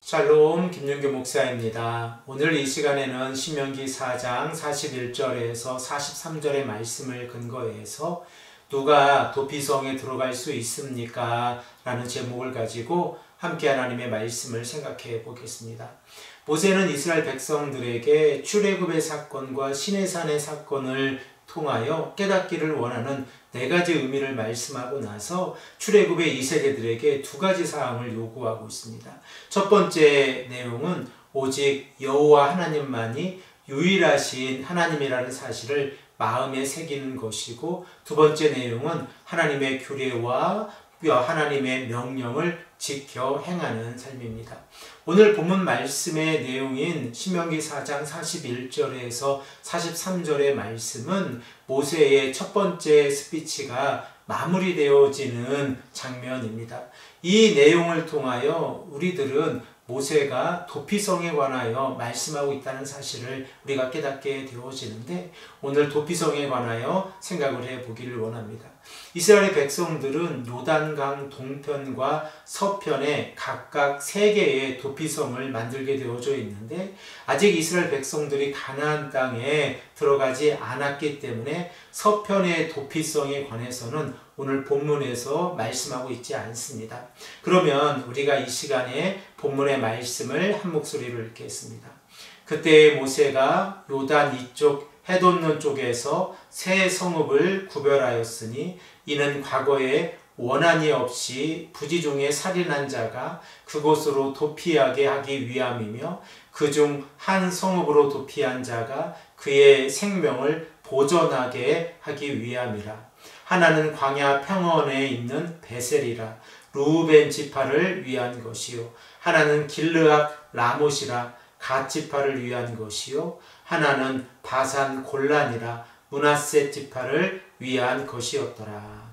샬롬 김윤규 목사입니다. 오늘 이 시간에는 신명기 4장 41절에서 43절의 말씀을 근거해서 누가 도피성에 들어갈 수 있습니까? 라는 제목을 가지고 함께 하나님의 말씀을 생각해 보겠습니다. 모세는 이스라엘 백성들에게 출애굽의 사건과 시내산의 사건을 통하여 깨닫기를 원하는 네 가지 의미를 말씀하고 나서 출애굽의 2세대들에게 두 가지 사항을 요구하고 있습니다. 첫 번째 내용은 오직 여호와 하나님만이 유일하신 하나님이라는 사실을 마음에 새기는 것이고, 두 번째 내용은 하나님의 규례와 하나님의 명령을 지켜 행하는 삶입니다. 오늘 본문 말씀의 내용인 신명기 4장 41절에서 43절의 말씀은 모세의 첫 번째 스피치가 마무리되어지는 장면입니다. 이 내용을 통하여 우리들은 모세가 도피성에 관하여 말씀하고 있다는 사실을 우리가 깨닫게 되어지는데, 오늘 도피성에 관하여 생각을 해보기를 원합니다. 이스라엘 백성들은 요단강 동편과 서편에 각각 3개의 도피성을 만들게 되어져 있는데, 아직 이스라엘 백성들이 가나안 땅에 들어가지 않았기 때문에 서편의 도피성에 관해서는 오늘 본문에서 말씀하고 있지 않습니다. 그러면 우리가 이 시간에 본문의 말씀을 한 목소리로 읽겠습니다. 그때 모세가 요단 이쪽 해돋는 쪽에서 세 성읍을 구별하였으니 이는 과거에 원한이 없이 부지 중에 살인한 자가 그곳으로 도피하게 하기 위함이며, 그중 한 성읍으로 도피한 자가 그의 생명을 보존하게 하기 위함이라. 하나는 광야 평원에 있는 베셀이라 루벤 지파를 위한 것이요, 하나는 길르앗 라못이라 갓 지파를 위한 것이요, 하나는 바산 골란이라 므낫세 지파를 위한 것이었더라.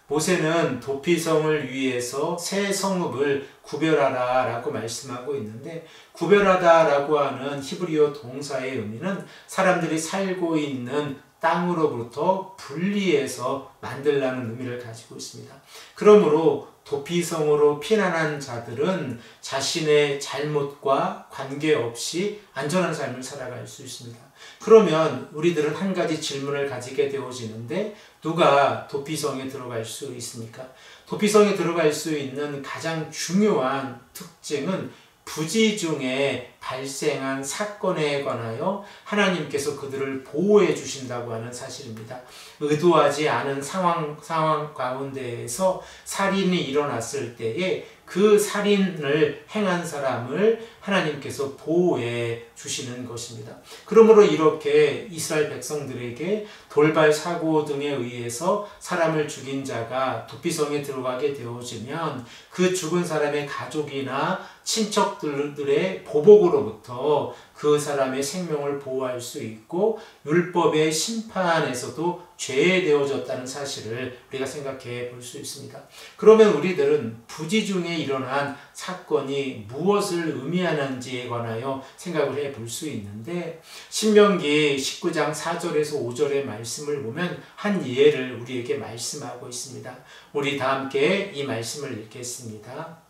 모세는 도피성을 위해서 세 성읍을 구별하라 라고 말씀하고 있는데, 구별하다 라고 하는 히브리어 동사의 의미는 사람들이 살고 있는 땅으로부터 분리해서 만들라는 의미를 가지고 있습니다. 그러므로 도피성으로 피난한 자들은 자신의 잘못과 관계없이 안전한 삶을 살아갈 수 있습니다. 그러면 우리들은 한 가지 질문을 가지게 되어지는데, 누가 도피성에 들어갈 수 있습니까? 도피성에 들어갈 수 있는 가장 중요한 특징은 부지 중에 발생한 사건에 관하여 하나님께서 그들을 보호해 주신다고 하는 사실입니다. 의도하지 않은 상황 가운데에서 살인이 일어났을 때에 그 살인을 행한 사람을 하나님께서 보호해 주시는 것입니다. 그러므로 이렇게 이스라엘 백성들에게 돌발 사고 등에 의해서 사람을 죽인 자가 도피성에 들어가게 되어지면 그 죽은 사람의 가족이나 친척들의 보복으로부터 그 사람의 생명을 보호할 수 있고, 율법의 심판에서도 죄되어졌다는 사실을 우리가 생각해 볼 수 있습니다. 그러면 우리들은 부지 중에 일어난 사건이 무엇을 의미하는지에 관하여 생각을 해 볼 수 있는데, 신명기 19장 4절에서 5절의 말씀을 보면 한 예를 우리에게 말씀하고 있습니다. 우리 다 함께 이 말씀을 읽겠습니다.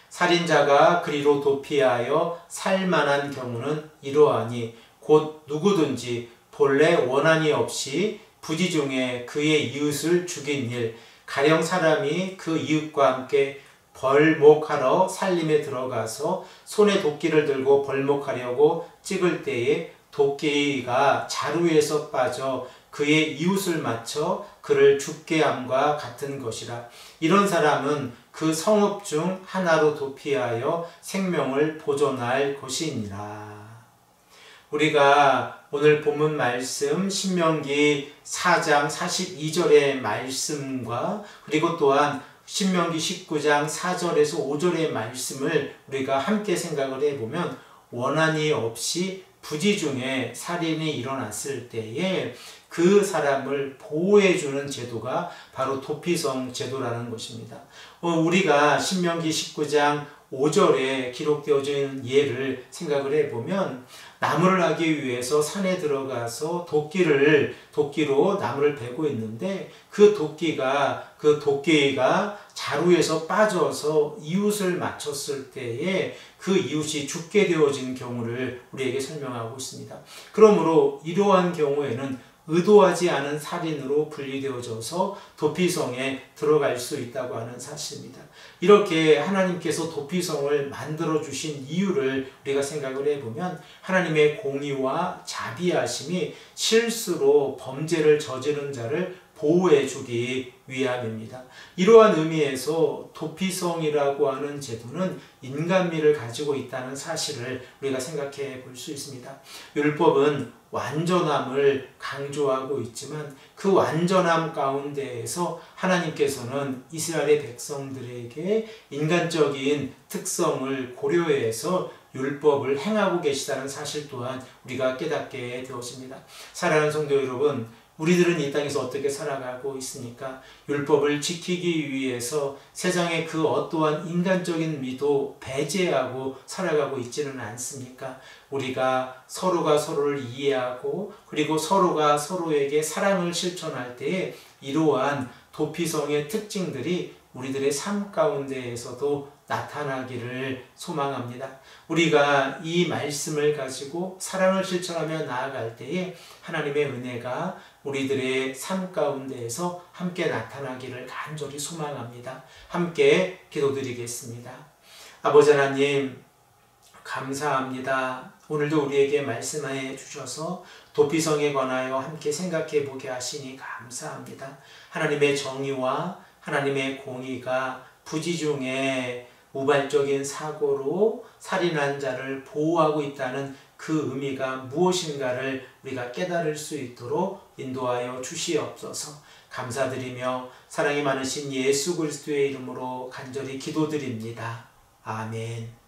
살인자가 그리로 도피하여 살만한 경우는 이러하니 곧 누구든지 본래 원한이 없이 부지 중에 그의 이웃을 죽인 일, 가령 사람이 그 이웃과 함께 벌목하러 살림에 들어가서 손에 도끼를 들고 벌목하려고 찍을 때에 도끼가 자루에서 빠져 그의 이웃을 맞춰 그를 죽게 함과 같은 것이라. 이런 사람은 그 성읍 중 하나로 도피하여 생명을 보존할 것이니라. 우리가 오늘 본문 말씀 신명기 4장 42절의 말씀과 그리고 또한 신명기 19장 4절에서 5절의 말씀을 우리가 함께 생각을 해보면, 원한이 없이 부지 중에 살인이 일어났을 때에 그 사람을 보호해주는 제도가 바로 도피성 제도라는 것입니다. 우리가 신명기 19장 5절에 기록되어진 예를 생각을 해보면 나무를 하기 위해서 산에 들어가서 도끼로 나무를 베고 있는데 그 도끼가 자루에서 빠져서 이웃을 맞췄을 때에 그 이웃이 죽게 되어진 경우를 우리에게 설명하고 있습니다. 그러므로 이러한 경우에는 의도하지 않은 살인으로 분리되어져서 도피성에 들어갈 수 있다고 하는 사실입니다. 이렇게 하나님께서 도피성을 만들어 주신 이유를 우리가 생각을 해보면 하나님의 공의와 자비하심이 실수로 범죄를 저지른 자를 보호해 주기 위함입니다. 이러한 의미에서 도피성이라고 하는 제도는 인간미를 가지고 있다는 사실을 우리가 생각해 볼 수 있습니다. 율법은 완전함을 강조하고 있지만 그 완전함 가운데에서 하나님께서는 이스라엘의 백성들에게 인간적인 특성을 고려해서 율법을 행하고 계시다는 사실 또한 우리가 깨닫게 되었습니다. 사랑하는 성도 여러분, 우리들은 이 땅에서 어떻게 살아가고 있습니까? 율법을 지키기 위해서 세상의 그 어떠한 인간적인 미도 배제하고 살아가고 있지는 않습니까? 우리가 서로가 서로를 이해하고 그리고 서로가 서로에게 사랑을 실천할 때에 이러한 도피성의 특징들이 우리들의 삶 가운데에서도 나타나기를 소망합니다. 우리가 이 말씀을 가지고 사랑을 실천하며 나아갈 때에 하나님의 은혜가 우리들의 삶 가운데에서 함께 나타나기를 간절히 소망합니다. 함께 기도드리겠습니다. 아버지 하나님, 감사합니다. 오늘도 우리에게 말씀해 주셔서 도피성에 관하여 함께 생각해 보게 하시니 감사합니다. 하나님의 정의와 하나님의 공의가 부지중에 우발적인 사고로 살인한 자를 보호하고 있다는 그 의미가 무엇인가를 우리가 깨달을 수 있도록 인도하여 주시옵소서. 감사드리며 사랑이 많으신 예수 그리스도의 이름으로 간절히 기도드립니다. 아멘.